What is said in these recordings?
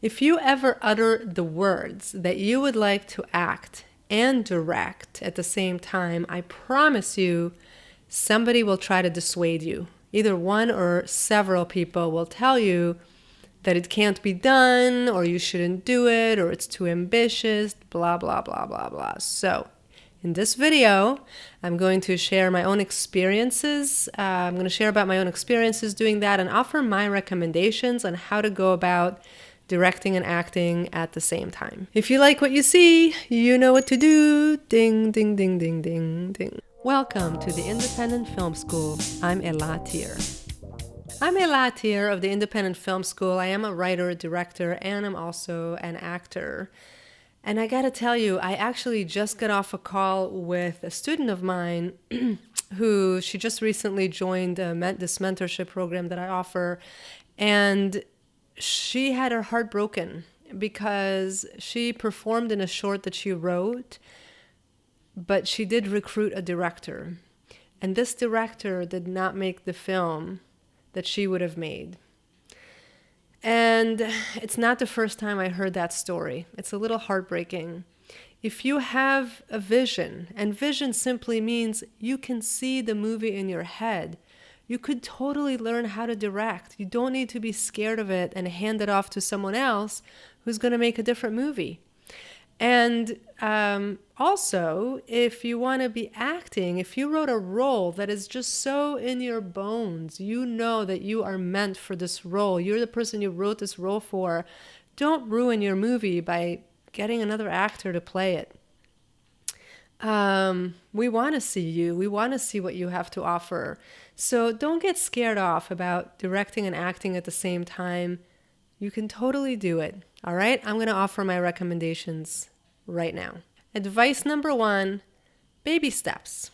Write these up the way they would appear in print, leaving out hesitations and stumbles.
If you ever utter the words that you would like to act and direct at the same time, I promise you, somebody will try to dissuade you. Either one or several people will tell you that it can't be done, or you shouldn't do it, or it's too ambitious, blah, blah, blah, blah, blah. So in this video, I'm going to share my own experiences. I'm going to share about my own experiences doing that and offer my recommendations on how to go about directing and acting at the same time. If you like what you see, you know what to do. Ding, ding, ding, ding, ding, ding. Welcome to the Independent Film School. I'm Thier. I'm Thier of the Independent Film School. I am a writer, director, and I'm also an actor. And I gotta tell you, I actually just got off a call with a student of mine who she just recently joined this mentorship program that I offer. And she had her heart broken because she performed in a short that she wrote, but she did recruit a director. And this director did not make the film that she would have made. And it's not the first time I heard that story. It's a little heartbreaking. If you have a vision, and vision simply means you can see the movie in your head, you could totally learn how to direct. You don't need to be scared of it and hand it off to someone else who's going to make a different movie. And also, if you want to be acting, if you wrote a role that is just so in your bones, you know that you are meant for this role, you're the person you wrote this role for, don't ruin your movie by getting another actor to play it. We want to see you. We want to see what you have to offer. So don't get scared off about directing and acting at the same time. You can totally do it. All right? I'm going to offer my recommendations right now. Advice number 1, baby steps.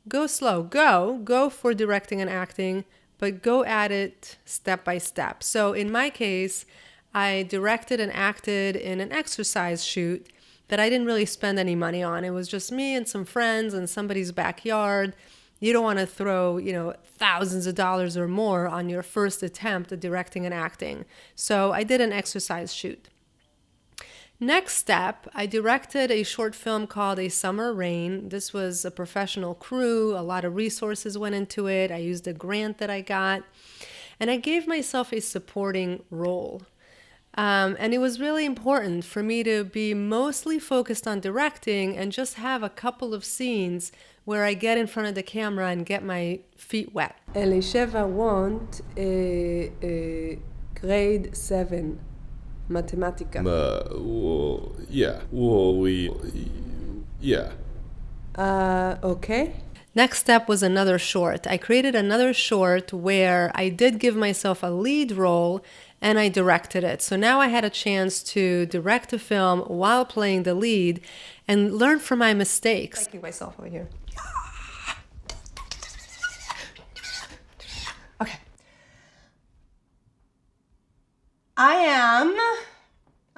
Go slow. Go for directing and acting, but go at it step by step. So in my case, I directed and acted in an exercise shoot that I didn't really spend any money on. It was just me and some friends in somebody's backyard. You don't want to throw, thousands of dollars or more on your first attempt at directing and acting. So I did an exercise shoot. Next step, I directed a short film called A Summer Rain. This was a professional crew. A lot of resources went into it. I used a grant that I got. And I gave myself a supporting role. And it was really important for me to be mostly focused on directing and just have a couple of scenes where I get in front of the camera and get my feet wet. Elisheva want grade 7 mathematica. Okay. Next step was another short. I created another short where I did give myself a lead role and I directed it. So now I had a chance to direct a film while playing the lead and learn from my mistakes. Thanking myself over here. Okay. I'm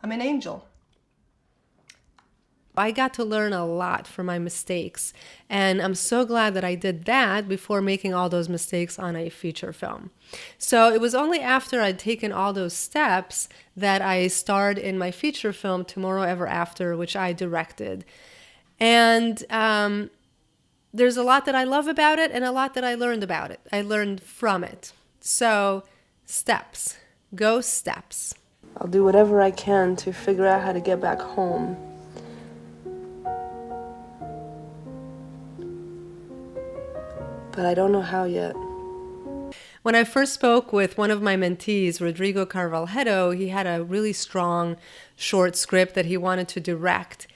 an angel. I got to learn a lot from my mistakes, and I'm so glad that I did that before making all those mistakes on a feature film. So it was only after I'd taken all those steps that I starred in my feature film, Tomorrow Ever After, which I directed. And there's a lot that I love about it and a lot that I learned about it. I learned from it. So steps. Go steps. I'll do whatever I can to figure out how to get back home. But I don't know how yet. When I first spoke with one of my mentees, Rodrigo Carvalhedo, he had a really strong short script that he wanted to direct.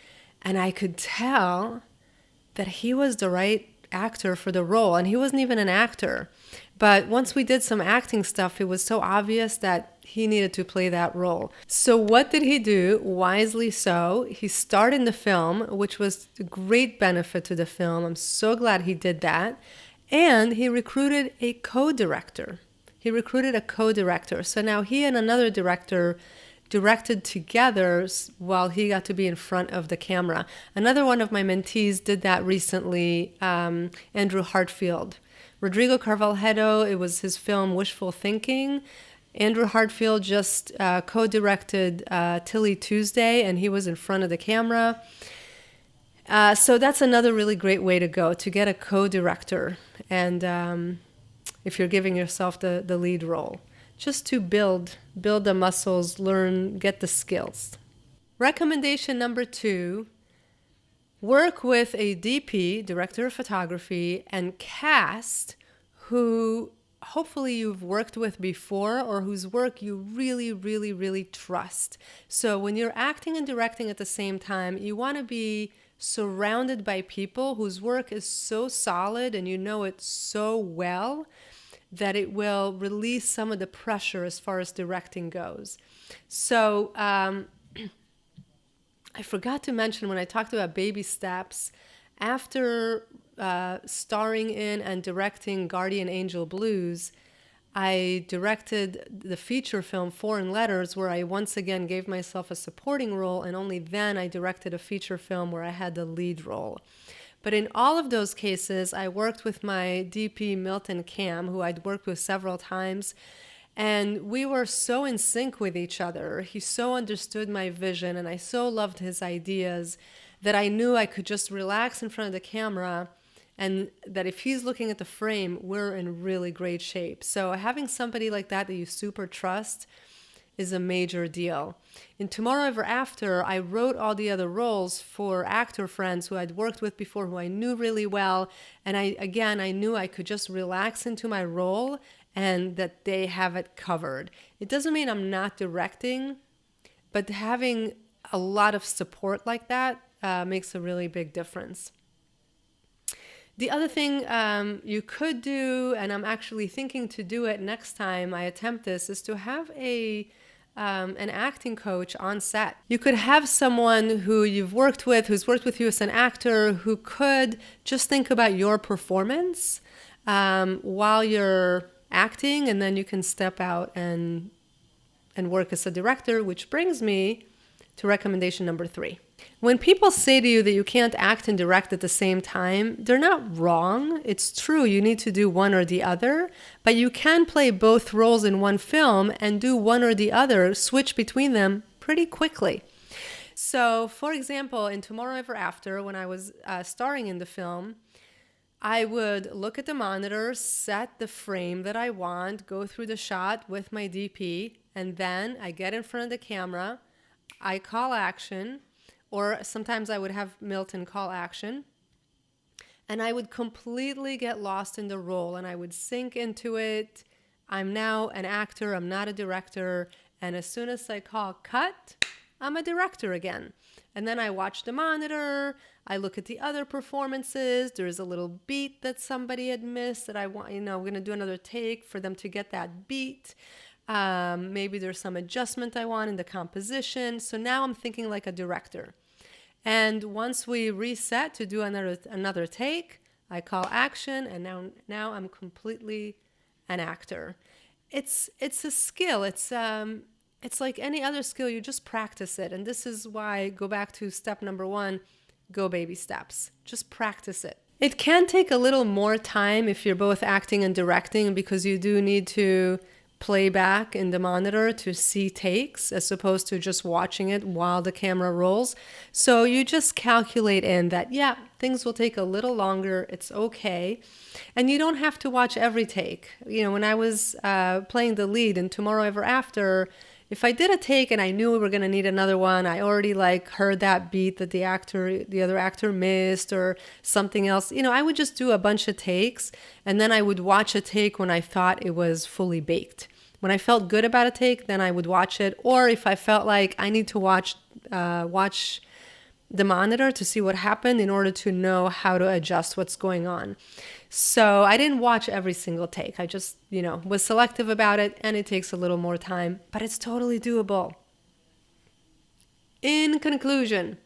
And I could tell that he was the right actor for the role. And he wasn't even an actor. But once we did some acting stuff, it was so obvious that he needed to play that role. So what did he do? Wisely so. He starred in the film, which was a great benefit to the film. I'm so glad he did that. And he recruited a co-director. So now he and another director directed together while he got to be in front of the camera. Another one of my mentees did that recently, Andrew Hartfield. Rodrigo Carvalhedo, it was his film Wishful Thinking. Andrew Hartfield just co-directed Tilly Tuesday, and he was in front of the camera. So that's another really great way to go, to get a co-director. And if you're giving yourself the lead role, just to build the muscles, learn, get the skills. Recommendation number 2, work with a DP, director of photography, and cast who hopefully you've worked with before or whose work you really, really, really trust. So when you're acting and directing at the same time, you want to be surrounded by people whose work is so solid and you know it so well that it will release some of the pressure as far as directing goes. So I forgot to mention when I talked about baby steps, after starring in and directing Guardian Angel Blues, I directed the feature film Foreign Letters, where I once again gave myself a supporting role, and only then I directed a feature film where I had the lead role. But in all of those cases, I worked with my DP Milton Cam, who I'd worked with several times, and we were so in sync with each other. He so understood my vision, and I so loved his ideas that I knew I could just relax in front of the camera, and that if he's looking at the frame, we're in really great shape. So having somebody like that you super trust is a major deal. In Tomorrow Ever After, I wrote all the other roles for actor friends who I'd worked with before, who I knew really well. And I knew I could just relax into my role and that they have it covered. It doesn't mean I'm not directing, but having a lot of support like that makes a really big difference. The other thing you could do, and I'm actually thinking to do it next time I attempt this, is to have an acting coach on set. You could have someone who you've worked with, who's worked with you as an actor, who could just think about your performance while you're acting, and then you can step out and work as a director, which brings me to recommendation number 3. When people say to you that you can't act and direct at the same time, they're not wrong. It's true, you need to do one or the other, but you can play both roles in one film and do one or the other, switch between them pretty quickly. So, for example, in Tomorrow Ever After, when I was starring in the film, I would look at the monitor, set the frame that I want, go through the shot with my DP, and then I get in front of the camera, I call action, or sometimes I would have Milton call action, and I would completely get lost in the role, and I would sink into it. I'm now an actor, I'm not a director, and as soon as I call cut, I'm a director again. And then I watch the monitor, I look at the other performances, there's a little beat that somebody had missed that I want, we're going to do another take for them to get that beat. Maybe there's some adjustment I want in the composition. So now I'm thinking like a director. And once we reset to do another take, I call action, and now I'm completely an actor. It's a skill. It's like any other skill. You just practice it. And this is why, go back to step number 1, go baby steps. Just practice it. It can take a little more time if you're both acting and directing, because you do need to play back in the monitor to see takes as opposed to just watching it while the camera rolls. So you just calculate in that, yeah, things will take a little longer. It's okay. And you don't have to watch every take. When I was playing the lead in Tomorrow Ever After, if I did a take and I knew we were going to need another one, I already heard that beat that the other actor missed or something else. I would just do a bunch of takes, and then I would watch a take when I thought it was fully baked. When I felt good about a take, then I would watch it. Or if I felt like I need to watch the monitor to see what happened in order to know how to adjust what's going on. So I didn't watch every single take. I just, was selective about it, and it takes a little more time, but it's totally doable. In conclusion,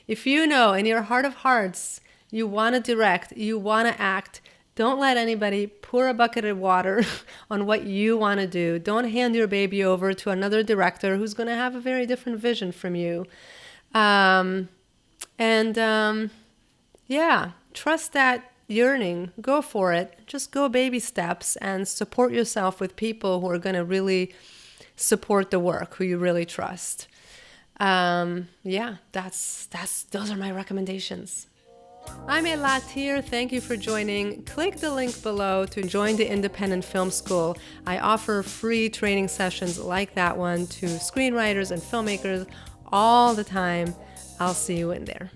if you know in your heart of hearts you want to direct, you want to act, don't let anybody pour a bucket of water on what you want to do. Don't hand your baby over to another director who's going to have a very different vision from you. Trust that yearning. Go for it. Just go baby steps and support yourself with people who are going to really support the work, who you really trust. Yeah, those are my recommendations. I'm Thier. Thank you for joining. Click the link below to join the Independent Film School. I offer free training sessions like that one to screenwriters and filmmakers all the time. I'll see you in there.